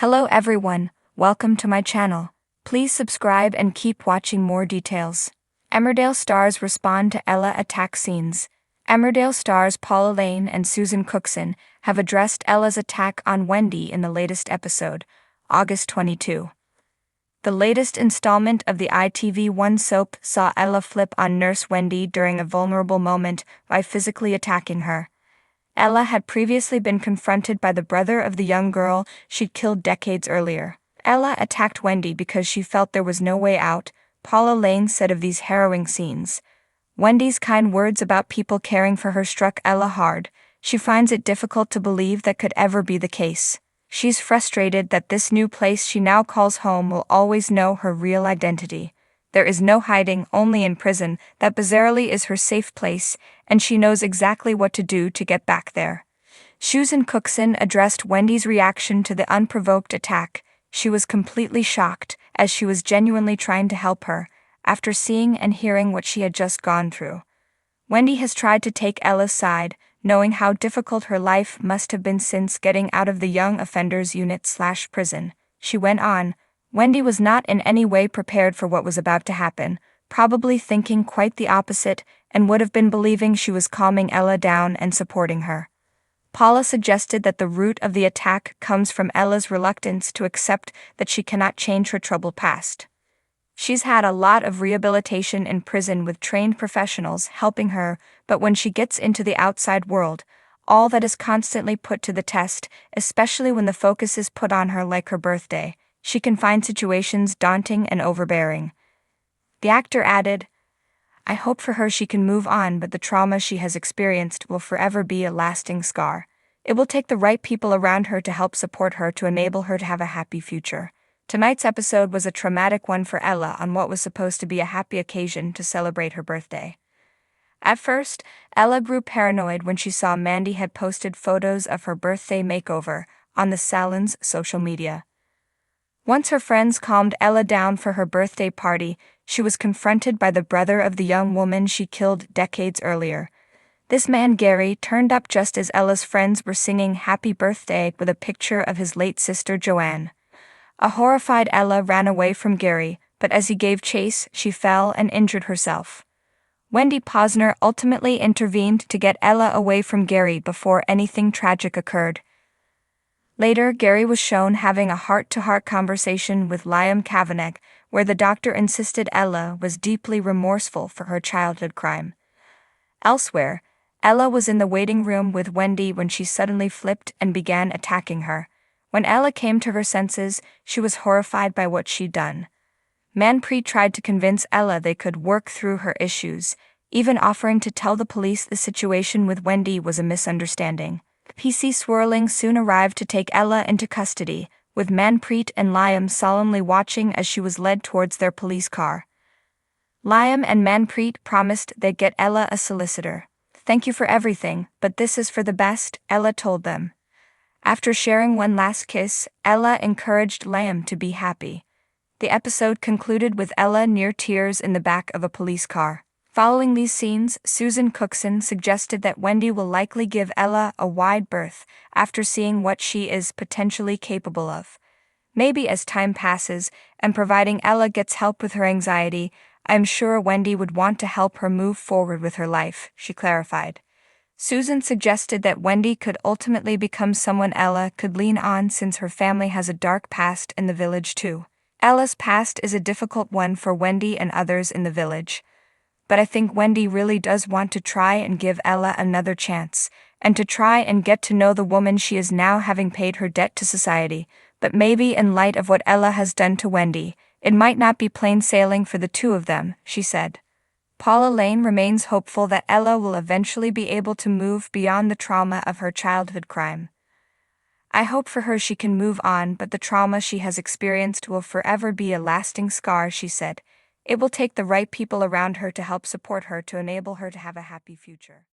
Hello everyone, welcome to my channel. Please subscribe and keep watching more details. Emmerdale stars respond to Ella attack scenes. Emmerdale stars Paula Lane and Susan Cookson have addressed Ella's attack on Wendy in the latest episode, August 22. The latest installment of the ITV1 soap saw Ella flip on Nurse Wendy during a vulnerable moment by physically attacking her. Ella had previously been confronted by the brother of the young girl she'd killed decades earlier. Ella attacked Wendy because she felt there was no way out, Paula Lane said of these harrowing scenes. Wendy's kind words about people caring for her struck Ella hard. She finds it difficult to believe that could ever be the case. She's frustrated that this new place she now calls home will always know her real identity. There is no hiding, only in prison. That bizarrely is her safe place, and she knows exactly what to do to get back there. Susan Cookson addressed Wendy's reaction to the unprovoked attack. She was completely shocked, as she was genuinely trying to help her, after seeing and hearing what she had just gone through. Wendy has tried to take Ella's side, knowing how difficult her life must have been since getting out of the young offenders unit/prison. She went on, Wendy was not in any way prepared for what was about to happen, probably thinking quite the opposite, and would have been believing she was calming Ella down and supporting her. Paula suggested that the root of the attack comes from Ella's reluctance to accept that she cannot change her troubled past. She's had a lot of rehabilitation in prison with trained professionals helping her, but when she gets into the outside world, all that is constantly put to the test, especially when the focus is put on her like her birthday, she can find situations daunting and overbearing. The actor added, I hope for her she can move on, but the trauma she has experienced will forever be a lasting scar. It will take the right people around her to help support her to enable her to have a happy future. Tonight's episode was a traumatic one for Ella on what was supposed to be a happy occasion to celebrate her birthday. At first, Ella grew paranoid when she saw Mandy had posted photos of her birthday makeover on the salon's social media. Once her friends calmed Ella down for her birthday party, she was confronted by the brother of the young woman she killed decades earlier. This man Gary turned up just as Ella's friends were singing happy birthday with a picture of his late sister Joanne. A horrified Ella ran away from Gary, but as he gave chase, she fell and injured herself. Wendy Posner ultimately intervened to get Ella away from Gary before anything tragic occurred. Later, Gary was shown having a heart-to-heart conversation with Liam Kavanagh, where the doctor insisted Ella was deeply remorseful for her childhood crime. Elsewhere, Ella was in the waiting room with Wendy when she suddenly flipped and began attacking her. When Ella came to her senses, she was horrified by what she'd done. Manpreet tried to convince Ella they could work through her issues, even offering to tell the police the situation with Wendy was a misunderstanding. PC Swirling soon arrived to take Ella into custody, with Manpreet and Liam solemnly watching as she was led towards their police car. Liam and Manpreet promised they'd get Ella a solicitor. Thank you for everything, but this is for the best, Ella told them. After sharing one last kiss, Ella encouraged Liam to be happy. The episode concluded with Ella near tears in the back of a police car. Following these scenes, Susan Cookson suggested that Wendy will likely give Ella a wide berth after seeing what she is potentially capable of. Maybe as time passes, and providing Ella gets help with her anxiety, I'm sure Wendy would want to help her move forward with her life, she clarified. Susan suggested that Wendy could ultimately become someone Ella could lean on since her family has a dark past in the village too. Ella's past is a difficult one for Wendy and others in the village. But I think Wendy really does want to try and give Ella another chance, and to try and get to know the woman she is now, having paid her debt to society. But maybe in light of what Ella has done to Wendy, it might not be plain sailing for the two of them, she said. Paula Lane remains hopeful that Ella will eventually be able to move beyond the trauma of her childhood crime. I hope for her she can move on, but the trauma she has experienced will forever be a lasting scar, she said. It will take the right people around her to help support her to enable her to have a happy future.